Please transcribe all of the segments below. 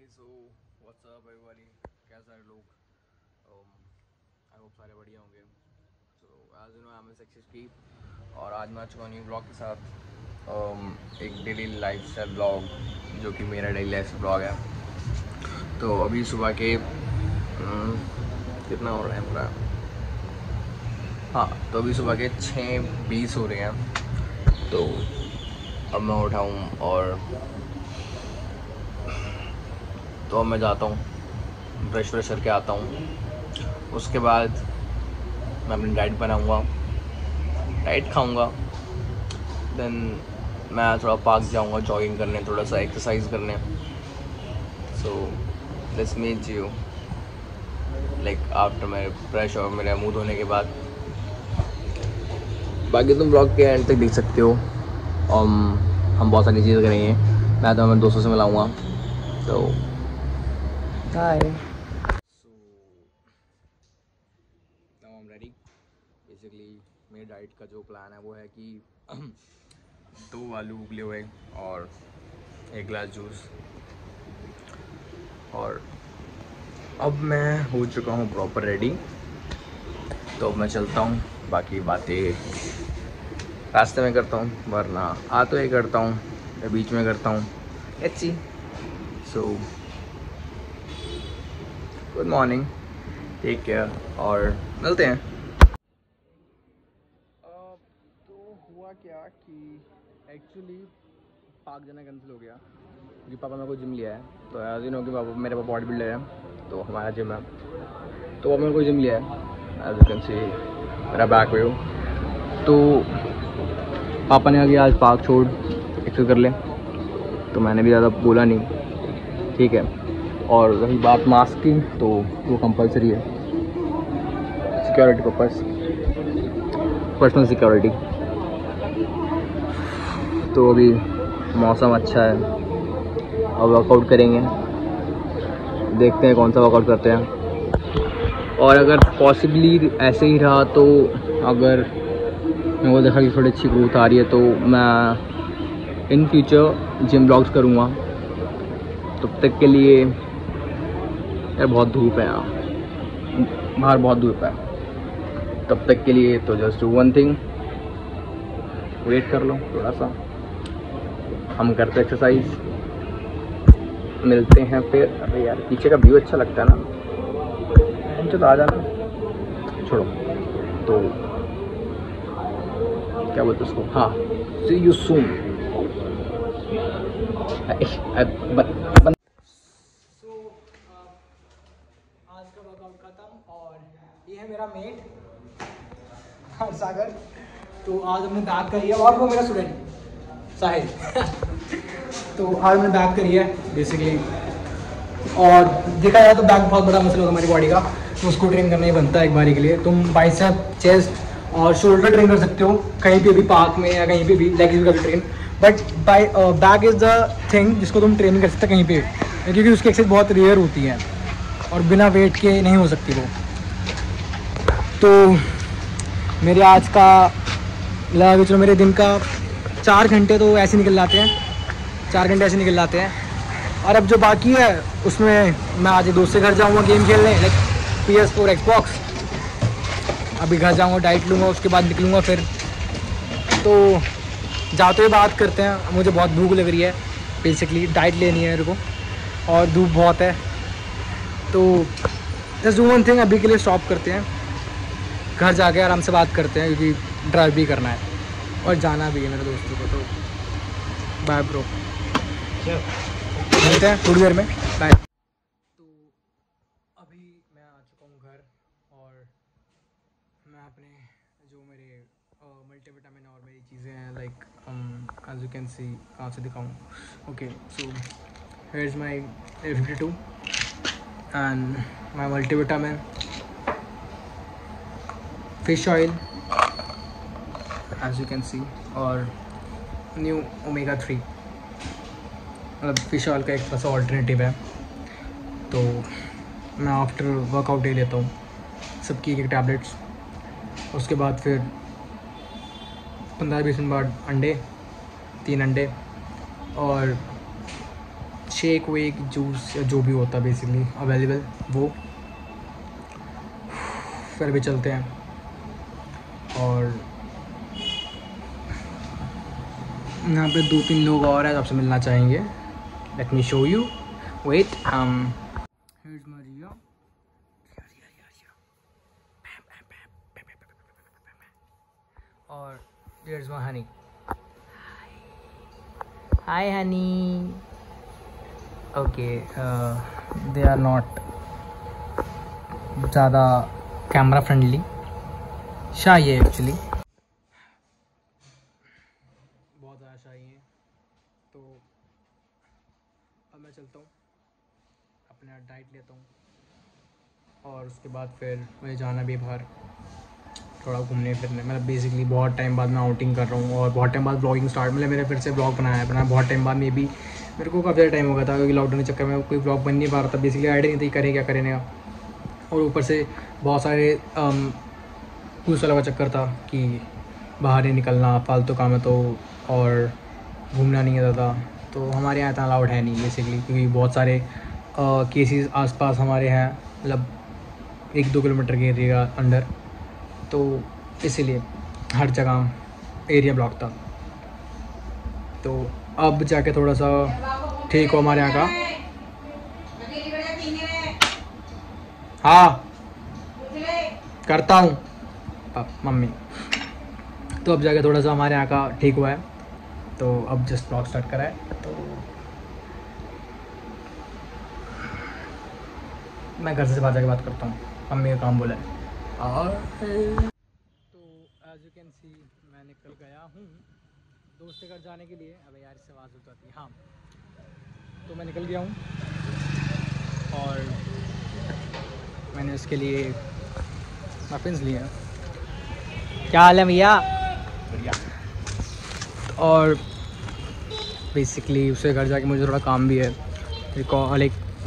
So what's up everybody, कैसे हैं लोग? आई होप सारे बढ़िया होंगे। So as you know I am success की, और आज मैं आ चुका हूँ न्यू ब्लॉग के साथ। एक डेली लाइफस्टाइल ब्लॉग, जो कि मेरा डेली लाइफ ब्लॉग है। तो अभी सुबह के कितना हो रहा है पूरा? हाँ, तो अभी सुबह के 6:20 हो रहे हैं। तो अब मैं उठा हूँ और तो अब मैं जाता हूँ, ब्रश व्रश करके आता हूँ। उसके बाद मैं अपनी डाइट बनाऊँगा, डाइट खाऊँगा। देन मैं थोड़ा पार्क जाऊँगा जॉगिंग करने, थोड़ा सा एक्सरसाइज करने। So let's meet you like after मेरे ब्रश और मेरे मुँह धोने के बाद। बाकी तुम ब्लॉग के एंड तक देख सकते हो। हम बहुत सारी चीज़ें करेंगे। मैं तो अपने दोस्तों से मिलाऊँगा। तो hi. So now I am ready. Basically मेरी डाइट का जो प्लान है वो है कि 2 आलू उबले हुए और 1 गिलास जूस। और अब मैं हो चुका हूँ प्रॉपर रेडी। तो अब मैं चलता हूँ, बाकी बातें रास्ते में करता हूँ, वरना आ तो ही करता हूँ या बीच में करता हूँ। Let's see. So good morning, take care और मिलते हैं। तो हुआ क्या कि एक्चुअली पार्क जाना कैंसिल हो गया क्योंकि पापा मेरे को जिम लिया है। तो एज यू नो कि पापा मेरे पापा बॉडी बिल्डर है, तो हमारा जिम है। तो पापा मेरे को जिम लिया है, एज यू कैन सी मेरा बैक व्यू। तो पापा ने कहा कि आज पार्क छोड़, एक्सरसाइज कर ले। तो मैंने भी ज़्यादा बोला नहीं, ठीक है। और रही बात मास्क की, तो वो कंपलसरी है, सिक्योरिटी पर्पस, पर्सनल सिक्योरिटी। तो अभी मौसम अच्छा है और वर्कआउट करेंगे, देखते हैं कौन सा वर्कआउट करते हैं। और अगर पॉसिबली ऐसे ही रहा तो अगर मेरे को देखा कि थोड़ी अच्छी ग्रोथ आ रही है तो मैं इन फ्यूचर जिम ब्लॉग्स करूँगा। तब तक के लिए यार बहुत धूप है यहाँ, बाहर बहुत धूप है। तब तक के लिए तो just do one thing, wait कर लो थोड़ा सा, हम करते एक्सरसाइज, मिलते हैं फिर। अरे यार पीछे का व्यू अच्छा लगता है ना, तो आ जाना, छोड़ो। तो क्या बोलते उसको, हाँ, सी यू सून। आज का वर्कआउट खत्म और ये है मेरा मेट सागर। तो आज हमने बैक करी है, और वो मेरा स्टूडेंट साहिल तो आज हमने बैक करी है बेसिकली। और देखा जाए तो बैक बहुत बड़ा मसला होता है हमारी बॉडी का, तो उसको ट्रेन करना ही बनता है एक बारी के लिए। तुम बाइसेप, चेस्ट और शोल्डर ट्रेन कर सकते हो कहीं पे भी, पार्क में या कहीं पे भी, लेग्स का भी train. But back is the thing जिसको तुम ट्रेनिंग कर सकते हो कहीं पे, क्योंकि उसकी एक्सरसाइज बहुत रेयर होती है और बिना वेट के नहीं हो सकती वो। तो मेरे आज का लगा कि चलो मेरे दिन का 4 घंटे तो ऐसे निकल जाते हैं, 4 घंटे ऐसे निकल जाते हैं। और अब जो बाकी है उसमें मैं आज दोस्त के घर जाऊंगा गेम खेलने, लाइक PS4 Xbox। अभी घर जाऊंगा, डाइट लूँगा, उसके बाद निकलूँगा फिर। तो जाते हुए बात करते हैं, मुझे बहुत भूख लग रही है, बेसिकली डाइट लेनी है मेरे को, और धूप बहुत है। तो जस्ट डू वन थिंग, अभी के लिए स्टॉप करते हैं, घर जाके आराम से बात करते हैं, क्योंकि ड्राइव भी करना है और जाना भी है मेरे दोस्तों को। तो बाय ब्रो, मिलते हैं थोड़ी देर में, बाय। तो अभी मैं आ चुका हूँ घर, और मैं अपने जो मेरे मल्टीविटामिन और मेरी चीज़ें हैं, like as you can see, कहाँ से दिखाऊँ? Okay, so here is my 52 and my multivitamin, fish oil as you can see, और न्यू ओमेगा 3, मतलब फिश ऑयल का एक तरह से ऑल्टरनेटिव है। तो मैं आफ्टर वर्कआउट ले लेता हूँ सबकी एक टैबलेट्स। उसके बाद फिर 15-20 मिनट बाद अंडे, 3 अंडे, और शेक वेक जूस या जो भी होता है बेसिकली अवेलेबल वो। फिर भी चलते हैं और यहाँ पे 2-3 लोग और हैं आपसे मिलना चाहेंगे। Let me show you, wait. Here's Maria. और here's my honey. Hi honey. Okay, they are not ज़्यादा कैमरा फ्रेंडली, शाही है एक्चुअली, बहुत ज़्यादा शाही है। तो अब मैं चलता हूँ, अपना डाइट लेता हूँ और उसके बाद फिर मुझे जाना भी बाहर थोड़ा घूमने फिरने। मतलब बेसिकली बहुत टाइम बाद मैं आउटिंग कर रहा हूँ और बहुत टाइम बाद ब्लॉगिंग स्टार्ट, मतलब मेरे फिर से ब्लॉग बनाया बहुत टाइम बाद। मे बी मेरे को काफ़ी ज़्यादा टाइम हो गया था क्योंकि लॉकडाउन के चक्कर में कोई ब्लॉग बन नहीं पा रहा था। बेसिकली आइडिया नहीं थी करें क्या करें का, और ऊपर से बहुत सारे पुलिस वाला का चक्कर था कि बाहर नहीं निकलना, फालतू काम है तो, और घूमना नहीं है ज़्यादा। तो हमारे यहाँ इतना अलाउड है नहीं बेसिकली, क्योंकि बहुत सारे केसेस आसपास हमारे हैं, मतलब 1-2 किलोमीटर के एरिया अंडर, तो इसीलिए हर जगह एरिया ब्लॉक था। तो अब जाके थोड़ा सा ठीक हो हमारे यहाँ का। हाँ करता हूँ मम्मी। तो अब जाके थोड़ा सा हमारे यहाँ का ठीक हुआ है, तो अब जस्ट ब्लॉग स्टार्ट करा है। तो मैं घर से बाहर जाके बात करता हूँ, मम्मी का काम बोला है। और तो एज यू कैन सी मैं निकल गया हूँ दोस्त के घर जाने के लिए। अबे यार इससे आवाज़ हो जाती है। हाँ तो मैं निकल गया हूँ और मैंने उसके लिए मफिन्स लिए हैं। क्या हाल है भैया? बढ़िया। और बेसिकली उसके घर जाके मुझे थोड़ा काम भी है,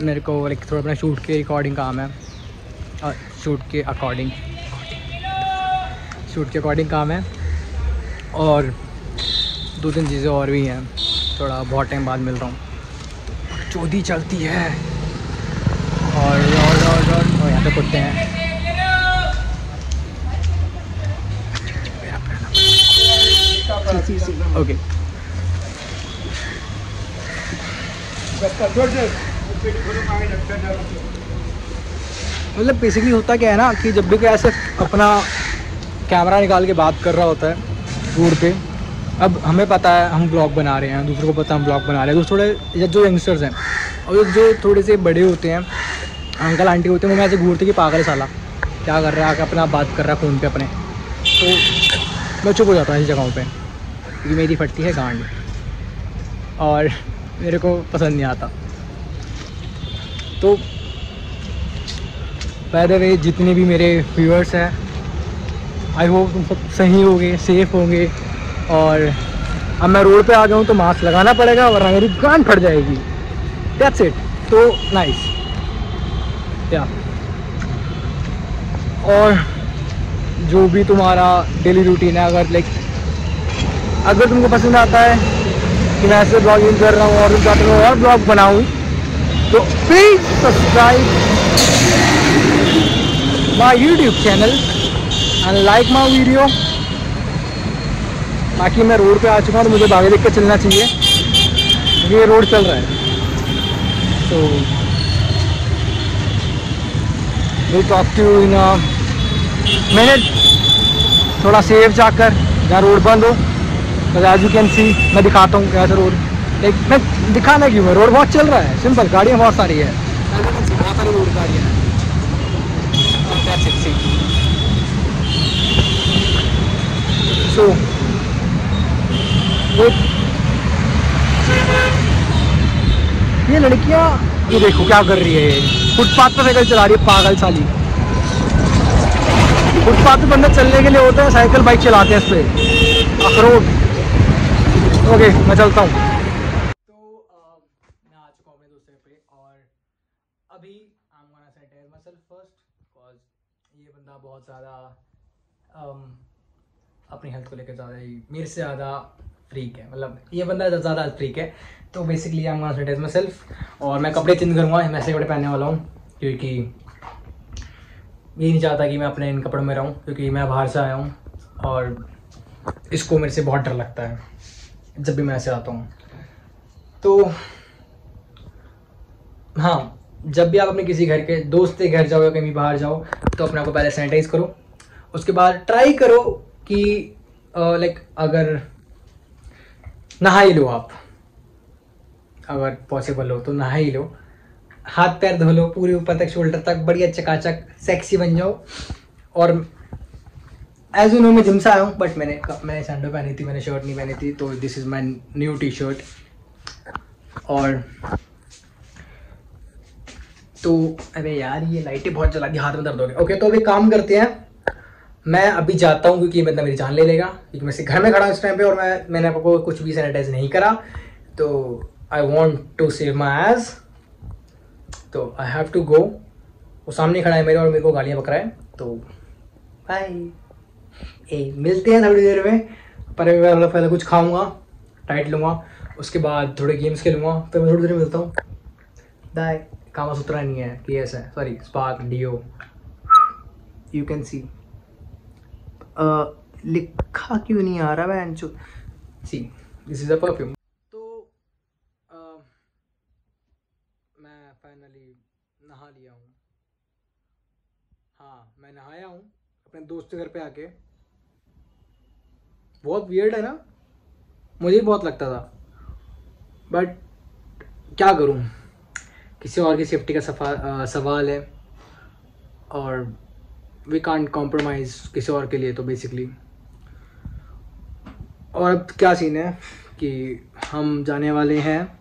मेरे को थोड़ा अपना शूट के रिकॉर्डिंग काम है, और शूट के अकॉर्डिंग काम है, और 2-3 चीज़ें और भी हैं। थोड़ा बहुत टाइम बाद मिल रहा हूँ, चौधी चलती है। और यहाँ पे कुत्ते हैं। ओके मतलब बेसिकली होता क्या है ना कि जब भी कोई ऐसे अपना कैमरा निकाल के बात कर रहा होता है रोड पे, अब हमें पता है हम ब्लॉग बना रहे हैं, दूसरों को पता है हम ब्लॉग बना रहे हैं, तो थोड़े जो यंगस्टर्स हैं और जो थोड़े से बड़े होते हैं, अंकल आंटी होते हैं, वो मैं ऐसे घूरते कि पागल साला क्या कर रहा है, आके अपना बात कर रहा है फ़ोन पे अपने। तो मैं चुप हो जाता हूँ ऐसी जगहों पे, क्योंकि मेरी फटती है गांड और मेरे को पसंद नहीं आता। तो बाय द वे जितने भी मेरे व्यूअर्स हैं, आई होप तुम सब सही होंगे, सेफ़ होंगे। और अब मैं रोड पे आ गया हूँ तो मास्क लगाना पड़ेगा वरना मेरी गांड फट जाएगी। That's it. तो नाइस या और जो भी तुम्हारा डेली रूटीन है, अगर तुमको पसंद आता है कि मैं ऐसे ब्लॉगिंग कर रहा हूँ और तुम चाहते हो और ब्लॉग बनाऊँ, तो please subscribe my YouTube channel and like my video. बाकी मैं रोड पे आ चुका हूँ तो मुझे आगे देख के चलना चाहिए, क्योंकि ये रोड चल रहा है। तो will talk to you in a minute, थोड़ा सेफ जाकर जहाँ रोड बंद हो। तो एज यू कैन सी मैं दिखाता हूँ कैसे रोड, मैं दिखाना क्यों है, रोड बहुत चल रहा है, सिंपल, गाड़ियाँ बहुत सारी है, बहुत सारी रोड गाड़ियाँ हैं। सो ये लड़कियाँ, ये देखो क्या कर रही है, ये फुटपाथ पर साइकिल चला रही है पागल साली। फुटपाथ पे बंदे चलने के लिए होता है, साइकिल बाइक चलाते हैं इस पर अखरोट। ओके मैं चलता हूँ। तो मैं आ चुका हूँ अपने दूसरे पे, और अभी I am gonna sanitise myself first, because ये बंदा बहुत ज़्यादा अपनी हेल्थ को लेकर ज़्यादा ही मेरे से ज़्यादा फ्रीक है, मतलब ये बंदा ज़्यादा फ्रीक है। तो basically I am gonna sanitise myself. और मैं कपड़े चेंज करूँगा, मैं ऐसे कपड़े पहनने वाला हूँ क्योंकि ये नहीं चाहता कि मैं अपने इन कपड़ों में रहूँ, क्योंकि मैं बाहर से आया हूँ और इसको मेरे से बहुत डर लगता है जब भी मैं ऐसे आता हूँ। तो हाँ, जब भी आप अपने किसी घर के दोस्त के घर जाओ या कहीं बाहर जाओ तो अपने आप को पहले सैनिटाइज करो। उसके बाद ट्राई करो कि लाइक अगर नहा ही लो आप, अगर पॉसिबल हो तो नहा ही लो, हाथ पैर धो लो पूरे ऊपर तक, शोल्डर तक, बढ़िया चकाचक सेक्सी बन जाओ। और एज यू नो मैं जिम से आया हूँ, बट मैंने सैंडो पहनी थी, मैंने शर्ट नहीं पहनी थी, तो this is my new T shirt. और तो अरे यार ये लाइटें बहुत जला दी, हाथ में दर्द हो गया। ओके, तो अभी काम करते हैं, मैं अभी जाता हूँ क्योंकि ये बंदा मेरी जान ले लेगा, क्योंकि मैं घर में खड़ा हूँ इस टाइम पे और मैंने आपको कुछ भी सैनिटाइज नहीं करा। तो I want to save my age, तो आई हैव टू गो। वो सामने खड़ा है मेरे और मेरे को गालियाँ बक रहा है। तो बाय, मिलते हैं थोड़ी देर में। पर मैं पहले कुछ खाऊंगा, डाइट लूँगा, उसके बाद थोड़े गेम्स खेलूँगा, फिर मैं थोड़ी देर में मिलता हूँ। बाय। कामा सूत्रा नहीं है, PS है, sorry Spark deo, you can see. लिखा क्यों नहीं आ रहा है? See this is a perfume. तो मैं फाइनली नहा लिया हूँ। हाँ, मैं नहाया हूँ अपने दोस्त के घर पे आके। बहुत वियर्ड है ना, मुझे भी बहुत लगता था, बट क्या करूँ, किसी और की सेफ्टी का सवाल है और वी कांट कॉम्प्रोमाइज़ किसी और के लिए। तो बेसिकली और अब क्या सीन है कि हम जाने वाले हैं,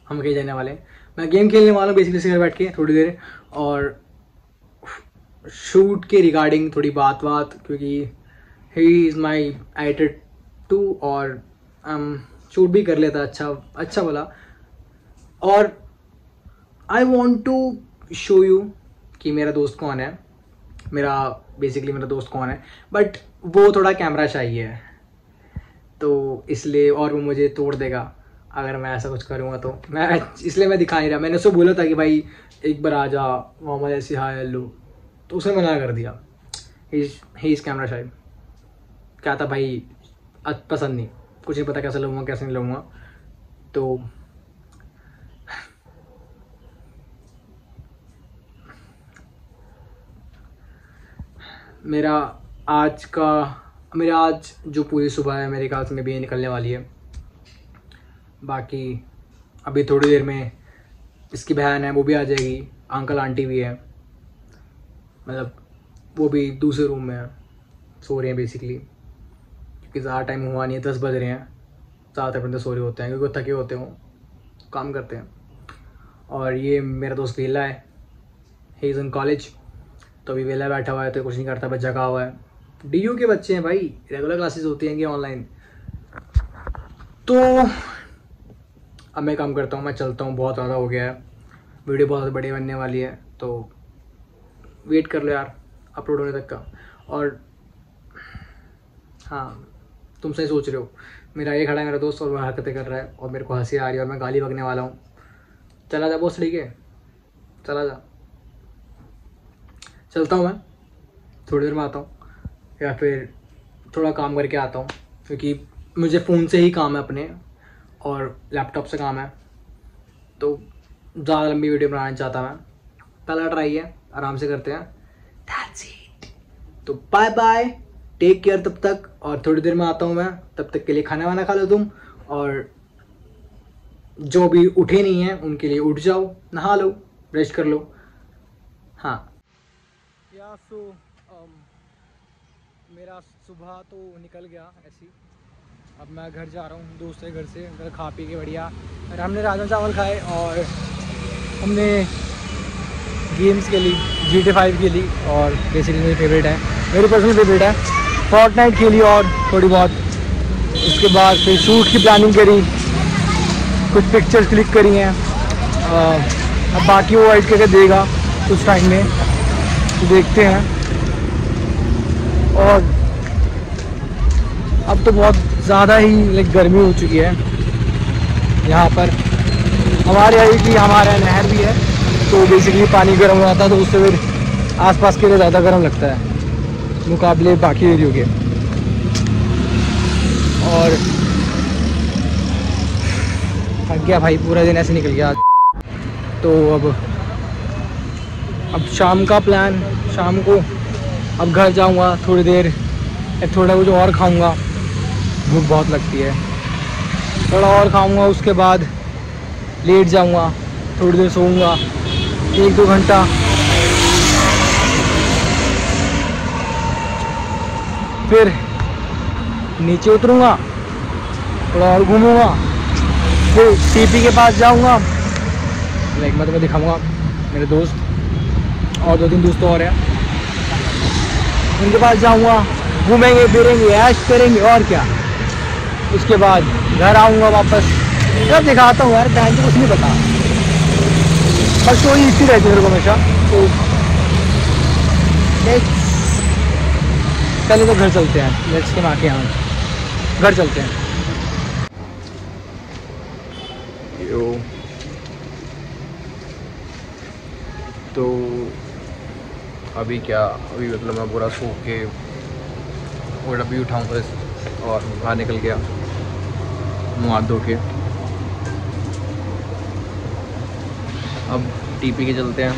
हम कहीं जाने वाले हैं, मैं गेम खेलने वाला हूँ बेसिकली से घर बैठ के थोड़ी देर, और शूट के रिगार्डिंग थोड़ी बात, क्योंकि he is my editor too, और शूट भी कर लेता अच्छा बोला। और I want to show you कि मेरा दोस्त कौन है, मेरा दोस्त कौन है, बट वो थोड़ा कैमरा शाई है, तो इसलिए, और वो मुझे तोड़ देगा अगर मैं ऐसा कुछ करूँगा। तो इसलिए मैं दिखा नहीं रहा। मैंने उससे बोला था कि भाई एक बार आ जा, मोहम्मद ऐसी हाय हेलो, तो उसने मना कर दिया। ही इज़ कैमरा शाई, क्या था भाई, पसंद नहीं, कुछ नहीं पता कैसे लूँगा कैसे नहीं लूँगा। तो मेरा आज जो पूरी सुबह है मेरे ख्याल से में भी निकलने वाली है। बाकी अभी थोड़ी देर में इसकी बहन है वो भी आ जाएगी, अंकल आंटी भी है, मतलब वो भी दूसरे रूम में है, सो रहे हैं बेसिकली, क्योंकि ज़्यादा टाइम हुआ नहीं है, 10 बज रहे हैं, ज़्यादातर बंदे सो रहे होते हैं क्योंकि वो थके होते हों, काम करते हैं। और ये मेरा दोस्त वेला है, ही इज़ इन कॉलेज, तो अभी वेला बैठा हुआ है, तो कुछ नहीं करता, बस जगा हुआ है। DU के बच्चे हैं भाई, रेगुलर क्लासेस होती हैं कि ऑनलाइन। तो अब मैं काम करता हूँ, मैं चलता हूँ, बहुत ज़्यादा हो गया है, वीडियो बहुत बड़ी बनने वाली है, तो वेट कर लो यार अपलोड होने तक का। और हाँ, तुम सही सोच रहे हो, मेरा ये खड़ा है मेरा दोस्त और वो हरकतें कर रहा है और मेरे को हंसी आ रही है और मैं गाली बकने वाला हूँ। चला जा बॉस, ठीक है, चला जा, चलता हूँ मैं, थोड़ी देर में आता हूँ, या फिर थोड़ा काम करके आता हूँ, क्योंकि मुझे फ़ोन से ही काम है अपने और लैपटॉप से काम है, तो ज़्यादा लंबी वीडियो बनाना नहीं चाहता मैं। पहला ट्राई है, आराम से करते हैं, दैट्स इट। तो बाय बाय, टेक केयर तब तक, और थोड़ी देर में आता हूँ मैं, तब तक के लिए खाना वाना खा लो तुम, और जो भी उठे नहीं हैं उनके लिए उठ जाओ, नहा लो, रेस्ट कर लो। हाँ या मेरा सुबह तो निकल गया ऐसी, अब मैं घर जा रहा हूँ दोस्त के घर से, घर खा पी के बढ़िया। और हमने राजमा चावल खाए और हमने गेम्स खेली, GTA 5 खेली, और बेसिकली मेरी फेवरेट है, मेरी पर्सनल फेवरेट है, फोर्टनाइट खेली और थोड़ी बहुत। उसके बाद फिर शूट की प्लानिंग करी, कुछ पिक्चर्स क्लिक करी हैं, अब बाकी वो एडिट करके देगा कुछ टाइम में, तो देखते हैं। और अब तो बहुत ज़्यादा ही लाइक गर्मी हो चुकी है यहाँ पर। हमारे यहाँ की हमारे नहर भी है, तो बेसिकली पानी गर्म हो जाता है, तो उससे फिर आसपास के लिए ज़्यादा गर्म लगता है मुकाबले बाकी एरियो के। और थक गया भाई, पूरा दिन ऐसे निकल गया। तो अब शाम का प्लान, शाम को अब घर जाऊंगा थोड़ी देर, थोड़ा कुछ और खाऊंगा, भूख बहुत लगती है, थोड़ा और खाऊंगा, उसके बाद लेट जाऊंगा, थोड़ी देर सोऊंगा 1-2 घंटा, फिर नीचे उतरूंगा, थोड़ा और घूमूंगा, फिर टीपी के पास जाऊंगा, लाइक मैं तुम्हें दिखाऊंगा मेरे दोस्त और 2-3 दोस्त और हैं, उनके पास जाऊंगा, घूमेंगे फिरेंगे, ऐश करेंगे और क्या। उसके बाद घर आऊँगा वापस, जब दिखाता हूँ यार, बहन को कुछ नहीं पता, बस तो ही इसी रहती है मेरे को हमेशा। तो पहले तो घर चलते हैं, लेट्स के माँ के यहाँ घर चलते हैं। तो अभी क्या, अभी मतलब मैं पूरा सो के और अभी उठाऊँ बस, और बाहर निकल गया मुँह हाथ धो के। अब टीपी के चलते हैं,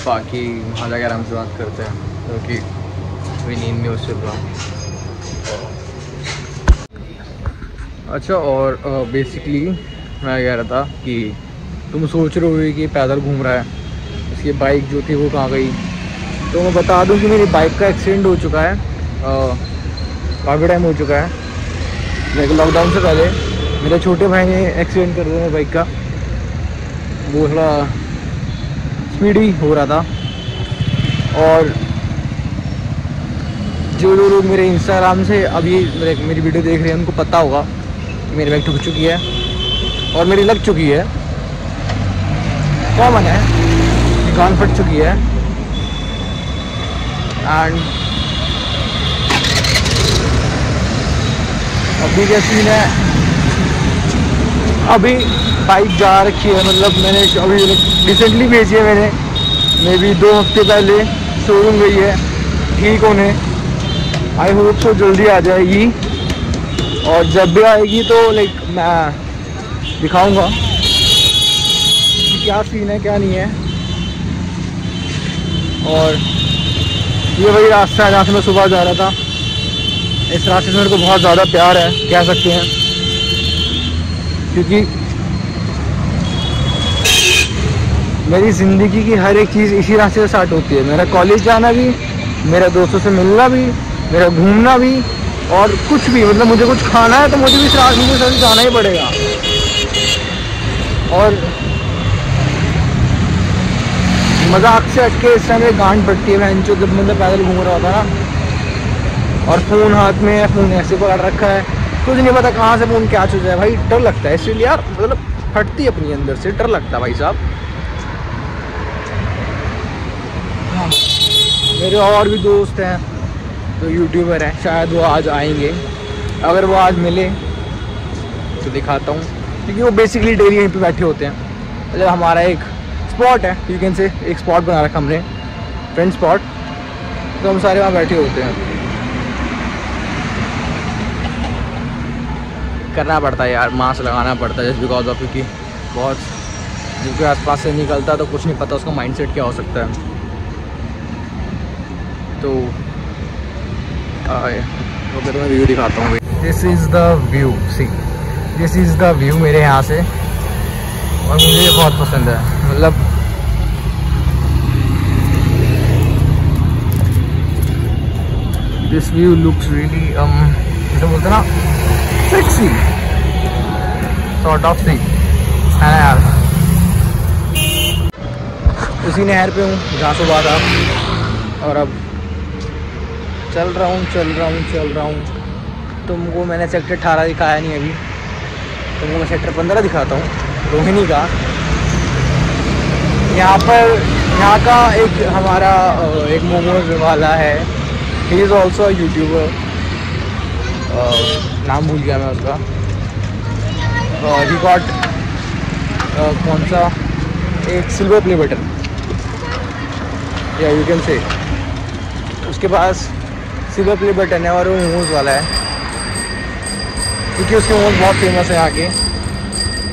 बाकी वहाँ जाकर आराम से बात करते हैं, क्योंकि कोई नींद नहीं उससे रहा। अच्छा, और बेसिकली मैं कह रहा था कि तुम सोच रहे हो कि पैदल घूम रहा है, इसकी बाइक जो थी वो कहाँ गई। तो मैं बता दूं कि मेरी बाइक का एक्सीडेंट हो चुका है, काफ़ी टाइम हो चुका है, लेकिन लॉकडाउन से पहले मेरे छोटे भाई ने एक्सीडेंट कर दिया बाइक का। वो थोड़ा स्पीडी हो रहा था, और जो लोग मेरे इंस्टाग्राम से अभी मेरी वीडियो देख रहे हैं उनको पता होगा कि मेरी बाइक ठुक चुकी है और मेरी लग चुकी है, कॉमन है, कान फट चुकी है। एंड अभी क्या सीन है, अभी बाइक जा रखी है, मतलब मैंने अभी रिसेंटली भेजी है, मैंने मे बी 2 हफ्ते पहले शोरूम गई है ठीक होने। आई होप सो जल्दी आ जाएगी, और जब भी आएगी तो लाइक मैं दिखाऊंगा कि क्या सीन है क्या नहीं है। और ये वही रास्ता है जहाँ से मैं सुबह जा रहा था, इस रास्ते से मेरे को बहुत ज़्यादा प्यार है कह सकते हैं, क्योंकि मेरी ज़िंदगी की हर एक चीज़ इसी रास्ते से स्टार्ट होती है। मेरा कॉलेज जाना भी, मेरे दोस्तों से मिलना भी, मेरा घूमना भी, और कुछ भी, मतलब मुझे कुछ खाना है तो मुझे भी इस रास्ते से जाना ही पड़ेगा। और मजाक से हटके इस टाइम में गांड पड़ती है बहन, जो जब मतलब पैदल घूम रहा था ना, और फ़ोन हाथ में है, फ़ोन ऐसे पकड़ रखा है, कुछ नहीं पता कहाँ से फ़ोन क्या चल जाए भाई, डर लगता है। इसलिए यार मतलब फटती है अपनी अंदर से, डर लगता है भाई साहब। हाँ, मेरे और भी दोस्त हैं जो यूट्यूबर हैं, शायद वो आज आएंगे, अगर वो आज मिले तो दिखाता हूँ, क्योंकि वो बेसिकली डेली यहीं पे बैठे होते हैं। मतलब हमारा एक स्पॉट है, यू कैन से, एक स्पॉट बना रखा हमने, फ्रेंड स्पॉट, तो हम सारे वहाँ बैठे होते हैं। करना पड़ता है यार, मास्क लगाना पड़ता है, जस्ट बिकॉज ऑफ, क्योंकि बहुत जिनके आसपास से निकलता है तो कुछ नहीं पता उसका माइंडसेट क्या हो सकता है। तो ओके, तो मैं व्यू दिखाता हूँ। This is the view, C this is the view मेरे यहाँ से, और मुझे ये बहुत पसंद है। मतलब दिस व्यू लुक्स रियली जैसे बोलते ना, सेक्सी सॉर्ट ऑफ सी है ना यार। उसी नहर पे हूँ जहाँ सुबह था, और अब चल रहा हूँ। तुमको मैंने सेक्टर 18 दिखाया नहीं अभी, तुमको मैं सेक्टर 15 दिखाता हूँ, रोहिणी का। यहाँ का एक हमारा एक मोमोज वाला है, he is also a YouTuber, नाम भूल गया मैं उसका। ही गॉट कौन सा एक सिल्वर प्ले बटन, या यू कैन से उसके पास सिल्वर प्ले बटन है और वो मोमोज वाला है, क्योंकि उसके मोमोज बहुत फेमस है यहाँ के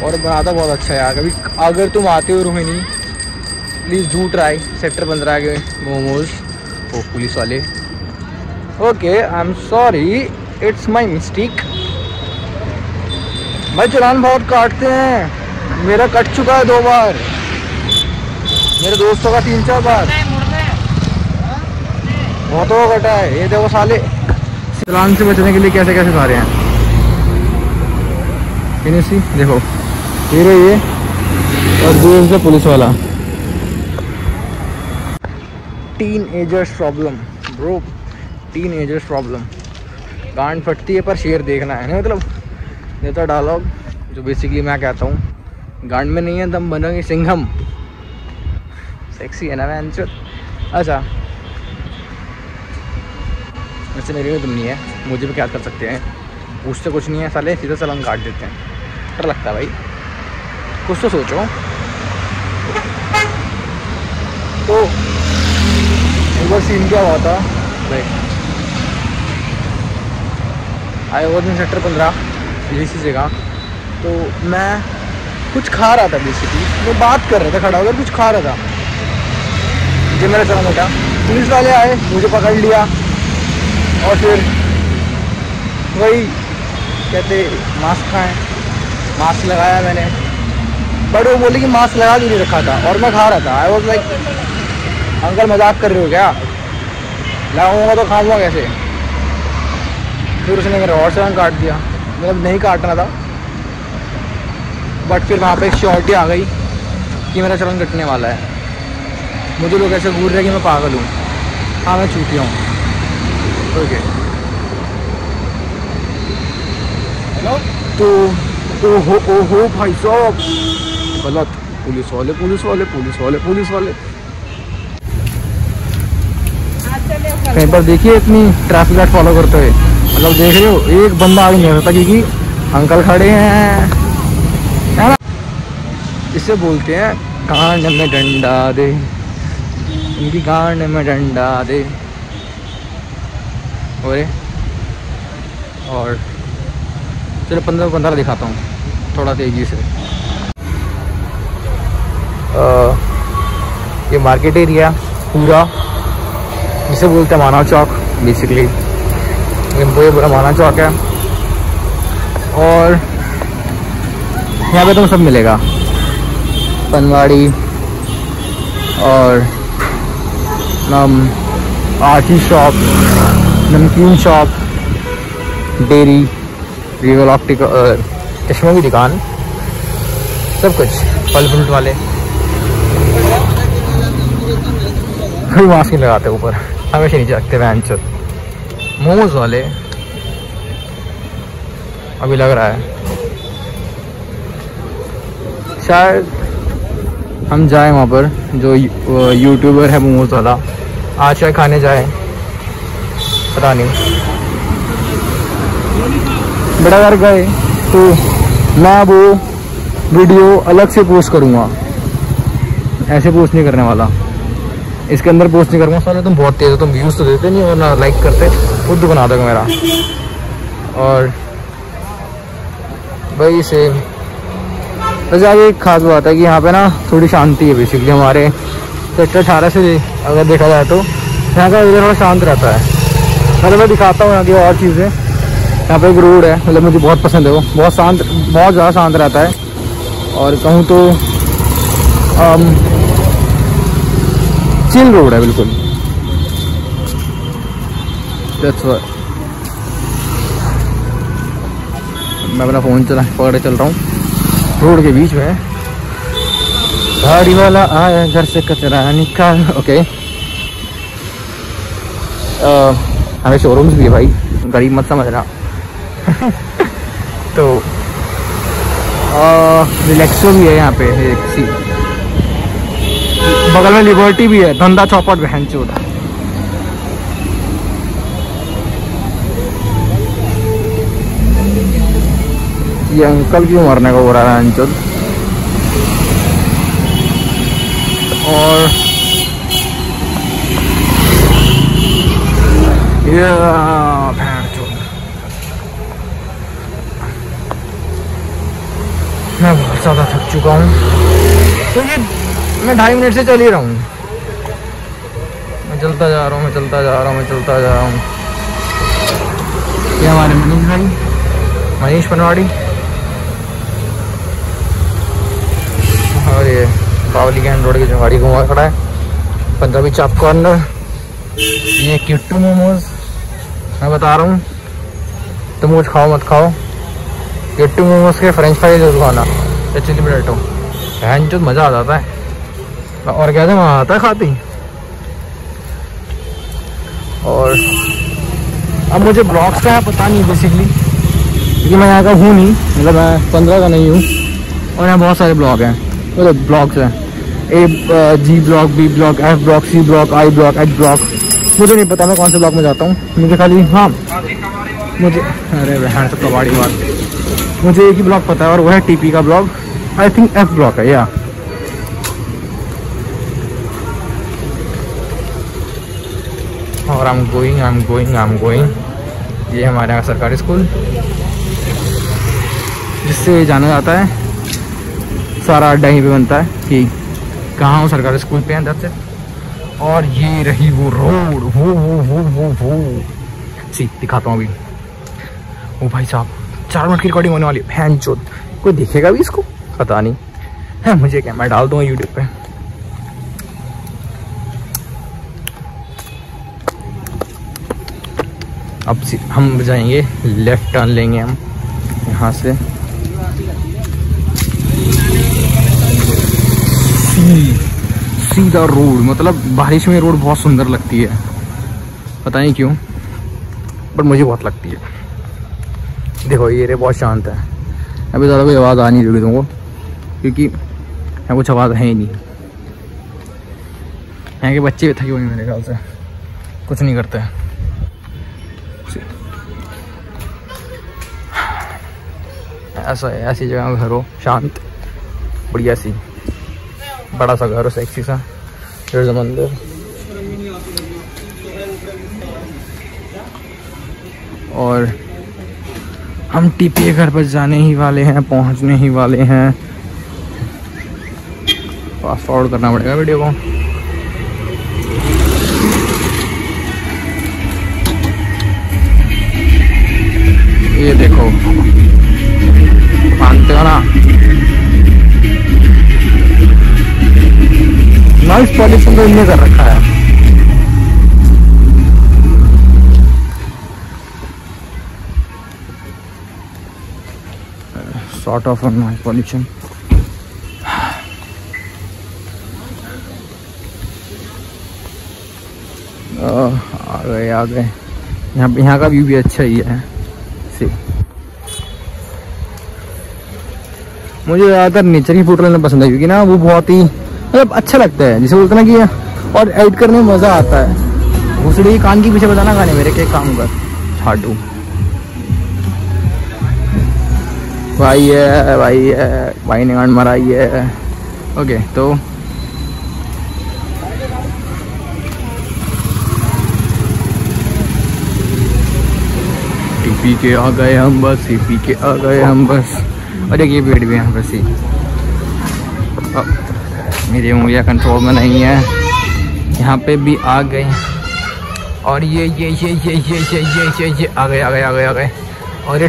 और बनाता बहुत अच्छा है यार। कभी अगर तुम आते हो Rohini, please do try sector 15 के मोमोज। ओ पुलिस वाले, okay I am sorry, it's my mistake. भाई चालान बहुत काटते हैं, मेरा कट चुका है 2 बार, मेरे दोस्तों का 3-4 बार, बहुतों को कटा है। ये देखो साले चालान से बचने के लिए कैसे कैसे खा रहे हैं। सी देखो ये और दूर से पुलिस वाला। Tin agers problem bro, tin agers problem. गांड फटती है पर शेर देखना है, नहीं मतलब नेता डायलॉग जो बेसिकली मैं कहता हूँ, गांड में नहीं है दम बनोगे सिंघम। सेक्सी है ना मैं अंचल। अच्छा वैसे मेरे में तुम नहीं है, मुझे भी क्या कर सकते हैं, पूछते कुछ नहीं है साले, सीधा चालान काट देते हैं। डर लगता है भाई, कुछ तो सोचो। तो एक बार सीन क्या हुआ था भाई, आए वो दिन सेक्टर 15 इसी जगह, तो मैं कुछ खा रहा था बेसिकली, मैं बात कर रहा था खड़ा होकर, कुछ खा रहा था। जब मेरा चालान कटा, पुलिस वाले आए, मुझे पकड़ लिया और फिर वही कहते मास्क खाएं, मास्क लगाया मैंने, बट वो बोले कि मास्क लगा के नहीं रखा था और मैं खा रहा था। आई वॉज लाइक अंकल मजाक कर रहे हो क्या, लगाऊंगा तो खाऊंगा कैसे। फिर उसने मेरा और चालान काट दिया, मतलब नहीं काटना था, बट फिर वहाँ पे एक श्योरिटी आ गई कि मेरा चालान कटने वाला है। मुझे लोग ऐसे घूर रहे हैं कि मैं पागल हूँ। हाँ मैं चूतिया हूँ। ओके हेलो, तो ओहो भाई साहब गलत, पुलिस वाले पुलिस वाले पुलिस वाले पुलिस वाले। कहीं पर देखिए इतनी ट्रैफिक लाइट फॉलो करते हुए, मतलब देख रहे हो एक बंदा आगे नहीं होता क्योंकि अंकल खड़े हैं, है ना। इसे बोलते हैं कांड में डंडा दे, इनकी कांड में डंडा दे। और चलो 15 दिखाता हूँ थोड़ा तेजी से। ये मार्केट एरिया पूरा, इसे बोलते हैं मानव चौक बेसिकली, ये पूरा मानव चौक है। और यहाँ पे तुम्हें सब मिलेगा, पनवाड़ी और आरती शॉप, नमकीन शॉप, डेयरी, रियल ऑप्टिकल, चश्मों की दुकान, सब कुछ, फल फ्रूट वाले। कोई मास्क नहीं लगाते ऊपर, हमेशा नीचे रखते वैन चल। मोमोज वाले अभी लग रहा है शायद हम जाए वहाँ पर, जो यूट्यूबर है मोमोज वाला, आज चाहे खाने जाए, पता नहीं। बड़ा अगर गए तो मैं वो वीडियो अलग से पोस्ट करूँगा, ऐसे पोस्ट नहीं करने वाला, इसके अंदर पोस्ट नहीं करूँगा। सारे तुम बहुत तेज हो, तुम व्यूज़ तो देते नहीं और ना लाइक करते, खुद बना दोगे मेरा। और भाई से वैसे आगे एक खास बात है कि यहाँ पे ना थोड़ी शांति है बेसिकली। हमारे सेक्टर 18 से अगर देखा जाए तो यहाँ का एरिया थोड़ा शांत रहता है। मतलब मैं दिखाता हूँ यहाँ की और चीज़ें। यहाँ पे एक रोड है, मतलब मुझे बहुत पसंद है, वो बहुत शांत, बहुत ज़्यादा शांत रहता है। और कहूँ तो चिल रोड है बिल्कुल। That's why मैं अपना फ़ोन पकड़े चल रहा हूँ रोड के बीच में। गाड़ी वाला आया घर से कचरा निकाल। ओके हमें शोरूम्स भी है भाई, गरीब मत समझना। तो रिलैक्सो भी है यहाँ पे, एक सी बगल में लिबर्टी भी है, धंधा चौपट बहन चोद। ये अंकल क्यों मरने को हो रहा है अंचल। और ये मैं बहुत ज़्यादा थक चुका हूँ। तो ये मैं 2.5 मिनट से चल ही रहा हूँ। मैं चलता जा रहा हूँ, मैं चलता जा रहा हूँ, मैं चलता जा रहा हूँ। ये हमारे मनीष भाई, मनीष पनवाड़ी। और ये बावली कैंट रोड की जो गाड़ी घुमा खड़ा है, पंजाबी चाप कॉर्नर। ये किट्टू मोमोज मैं बता रहा हूँ, तुम कुछ खाओ मत खाओ, किट्टू मोमोज के फ्रेंच फ्राइज खाना या चिली पोटैटो, बहन जो मज़ा आ जाता है। और क्या था वहाँ आता है खाती। और अब मुझे ब्लॉग्स का है पता नहीं बेसिकली, क्योंकि मैं यहाँ का हूँ नहीं, मतलब मैं 15 का नहीं हूँ। और यहाँ बहुत सारे ब्लॉग हैं, मतलब ब्लॉग्स हैं, G blog, B blog, F blog, C blog, I blog, H blog. मुझे नहीं पता मैं कौन से ब्लॉग में जाता हूँ, मुझे खाली हाँ मुझे अरे बहन से कबाड़ी बात, मुझे एक ही ब्लॉग पता है और वो है टीपी का blog. I think F blog है या। और आई एम गोइंग। ये हमारे यहाँ सरकारी स्कूल जिससे जाना जाता है, सारा अड्डा ही पे बनता है कि कहाँ हो, सरकारी स्कूल पे हैं दस से। और ये रही वो रोड, वो सी दिखाता हूँ अभी। ओ भाई साहब 4 मिनट की रिकॉर्डिंग होने वाली है, फैन चोद कोई देखेगा भी इसको पता नहीं है। मुझे क्या, मैं डाल दूँगा यूट्यूब पे। अब हम जाएंगे, लेफ्ट टर्न लेंगे हम यहाँ से। सीधा रोड, मतलब बारिश में रोड बहुत सुंदर लगती है, पता नहीं क्यों, पर मुझे बहुत लगती है। देखो ये रे बहुत शांत है, अभी ज़्यादा कोई आवाज़ आ नहीं रही तुमको, क्योंकि यहाँ कुछ आवाज़ है ही नहीं। यहाँ के बच्चे भी थके हुए मेरे ख्याल से, कुछ नहीं करते हैं। ऐसा है, ऐसी जगह घर हो, शांत बढ़िया सी, बड़ा सा घर हो, सेक्सी सा, फिर मंदिर। और हम टीपी के घर पर जाने ही वाले हैं, पहुंचने ही वाले हैं। फास्ट फॉरवर्ड करना पड़ेगा वीडियो को। ये देखो मानते हो ना, नॉइस पॉल्यूशन तो इनने कर रखा है। Sort of noise pollution. आ गए। यहाँ का व्यू भी अच्छा ही है। मुझे ज़्यादातर नेचर की फोटो लेना पसंद है, क्योंकि ना वो बहुत ही मतलब अच्छा लगता है, जिसे बोलते ना कि, और एडिट करने में मज़ा आता है। भूसड़ी कान के पीछे बताना गाने मेरे के काम कर छाटू भाई ने गांड मराई है। ओके तो टीपी के आ गए हम बस, टीपी के आ गए हम बस। और एक ये पेड़ भी यहाँ बस ही, मेरी उंगलियाँ कंट्रोल में नहीं है। यहाँ पे भी आ गए। और ये आ गए। और ये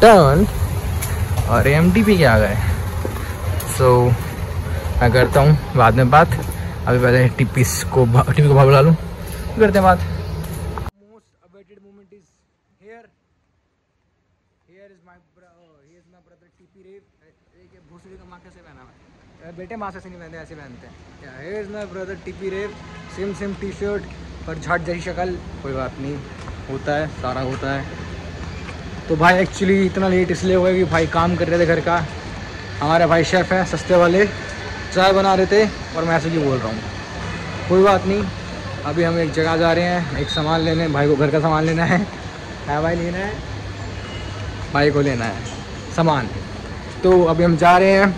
टर्न और एमटीपी के आ गए। सो मैं करता हूँ बाद में बात, अभी पहले टीपी को भाग बुला लूँ, करते हैं बात। Most awaited moment is here is my brother TP रेव। एक भूसड़ी का माँ कैसे पहना है बेटे, माँ से नहीं पहनते, ऐसे पहनते हैं। Here is my brother TP रेव, सेम टी शर्ट पर झाट जैसी शक्ल, कोई बात नहीं, होता है, सारा होता है। तो भाई एक्चुअली इतना लेट इसलिए हुआ कि भाई काम कर रहे थे घर का। हमारे भाई शेफ़ हैं सस्ते वाले, चाय बना रहे थे और मैं ऐसे ही बोल रहा हूँ। कोई बात नहीं, अभी हम एक जगह जा रहे हैं, एक सामान लेने, भाई को घर का सामान लेना है। क्या भाई लेना है? भाई को लेना है सामान। तो अभी हम जा रहे हैं,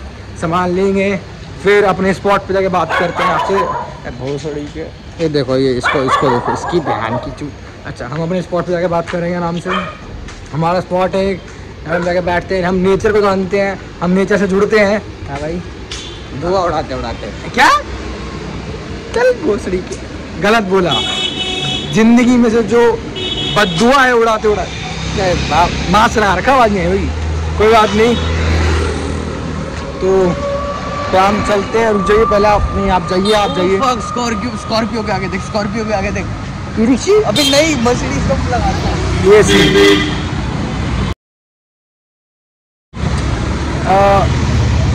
सामान लेंगे, फिर अपने स्पॉट पे जाके बात करते हैं आपसे। बहुत सड़ी के ये देखो, ये इसको देखो, इसकी बहन की चू। अच्छा, हम अपने स्पॉट पे जाके बात करेंगे आराम से। हमारा स्पॉट है, हम जाके बैठते हैं, हम नेचर को जानते हैं, हम नेचर से जुड़ते हैं। हाँ भाई, धुआं उड़ाते क्या चल भोसड़ी के गलत बोला। जिंदगी में से जो बददुआ है उड़ाते मास्क लगा रखा आवाज नहीं है भाई, कोई बात नहीं। तो हम चलते हैं, रुक जाइए पहले आप। नहीं, आप जाइए। स्कॉर्पियो के आगे देख, स्कॉर्पियो के आगे देख। अभी नहीं, मर्सिडीज को लगाता ये सी।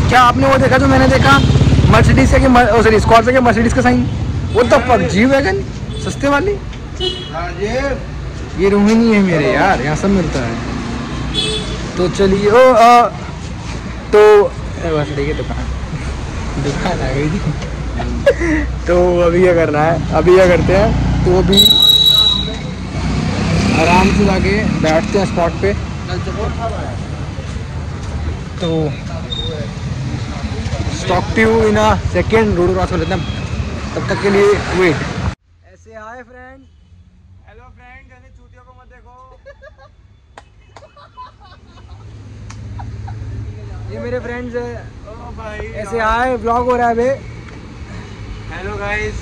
क्या आपने वो देखा जो मैंने देखा, मर्सिडीज का कि सॉरी स्कॉर्पियो के मर्सिडीज का साइन? वो तो फक जी वैगन सस्ते वाली। ये रोहिणी है मेरे यार, यहाँ सब मिलता है। तो चलिए तो मर्सिडीज की दुकान आ गई थी। तो अभी क्या करना है, अभी क्या करते हैं, तो अभी आराम से जाके बैठते हैं स्पॉट पे। तो talk to you in a second, road cross कर लेते हैं, तब तक के लिए वेट। ऐसे हाय फ्रेंड, हेलो फ्रेंड, ऐसे चूतियों को मत देखो। ये मेरे फ्रेंड्स है भाई, ऐसे हाय, व्लॉग हो रहा है अभी। हेलो गाइस,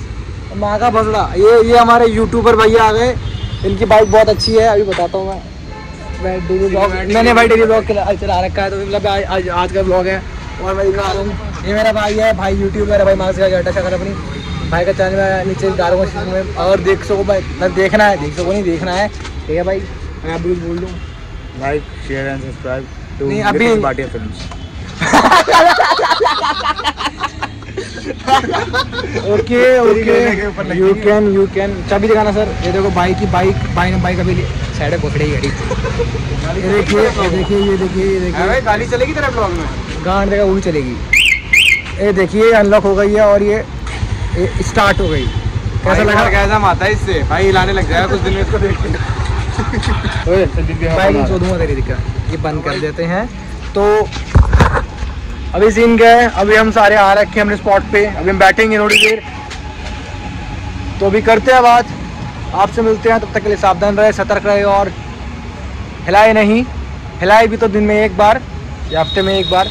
माँ का भसड़ा, ये हमारे यूट्यूबर भैया आ गए। इनकी बाइक बहुत अच्छी है, अभी बताता हूँ मैं डेली ब्लॉग, मैंने भाई डेली ब्लॉग चला रखा है, तो मतलब आज का ब्लॉग है। और मैं दिखा रहा हूँ, ये मेरा भाई है, भाई यूट्यूबर है भाई, मार्क्स का जटा शकर अपनी भाई का चैनल में नीचे डालूंगा स्क्रीन में, और देख सको भाई, मतलब देखना है, देख सको नहीं देखना है, ठीक है भाई। मैं अभी बोल दूँ, like share and subscribe to Abhi Bhatia films. Okay you can चाबी दिखाना सर। ये देखो भाई की भाई ने बाइक अभी साइड पकड़ी गाड़ी। ये देखिए गाड़ी चलेगी तेरा ब्लॉग में, गांड देगा वो भी चलेगी। ये देखिए अनलॉक हो गई है और ये स्टार्ट हो गई। कैसा लगा? कैसा माता है इससे भाई, हिलाने लग जाएगा कुछ दिन में इसको देख के। बाइक छोड़ दूंगा तेरी दिक्कत, ये बंद कर देते हैं। तो अभी सीन क्या है, अभी हम सारे आ रखे हैं अपने स्पॉट पे, अभी हम बैठेंगे थोड़ी देर, तो अभी करते हैं बात, आपसे मिलते हैं। तब तक के लिए सावधान रहे, सतर्क रहे, और हिलाए नहीं, हिलाए भी तो दिन में एक बार या हफ्ते में एक बार।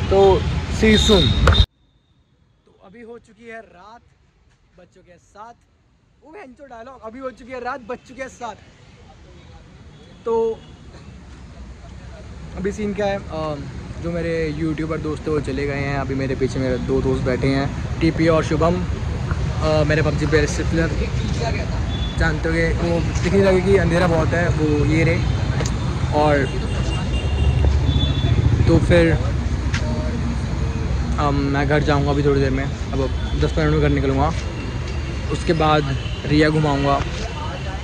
तो सी सून। तो अभी हो चुकी है रात, बज चुके हैं 7। वो वेंचो डायलॉग, अभी हो चुकी है रात, बज चुके हैं 7। तो अभी सीन क्या है, जो मेरे यूट्यूबर दोस्त हैं वो चले गए हैं। अभी मेरे पीछे मेरे 2 दोस्त बैठे हैं, टीपी और शुभम, मेरे पबजी पे सिफलर जानते हो, वो दिखने लगे कि अंधेरा बहुत है, वो ये रहे। और तो फिर मैं घर जाऊंगा अभी थोड़ी देर में, अब 10-15 मिनट में घर निकलूँगा। उसके बाद रिया घुमाऊँगा,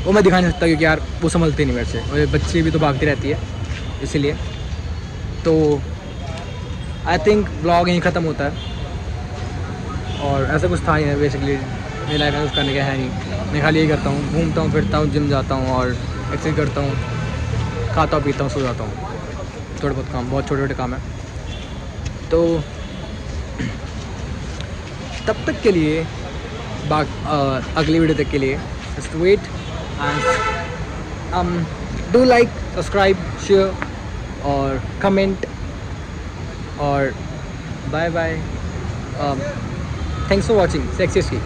वो मैं दिखा नहीं सकता क्योंकि यार वो संभलती नहीं मेरे से, और बच्ची भी तो भागती रहती है, इसीलिए। तो आई थिंक ब्लॉग यहीं ख़त्म होता है, और ऐसा कुछ था ही नहीं बेसिकली, मेरी लाइफ में कुछ करने का है नहीं। मैं खाली यही करता हूँ, घूमता हूँ, फिरता हूँ, जिम जाता हूँ और एक्सरसाइज करता हूँ, खाता हूँ, पीता हूँ, सो जाता हूँ। थोड़े बहुत काम, बहुत छोटे छोटे काम है। तो तब तक के लिए अगली वीडियो तक के लिए just wait and do like, subscribe, share और कमेंट, और bye bye. Thanks for watching sexy.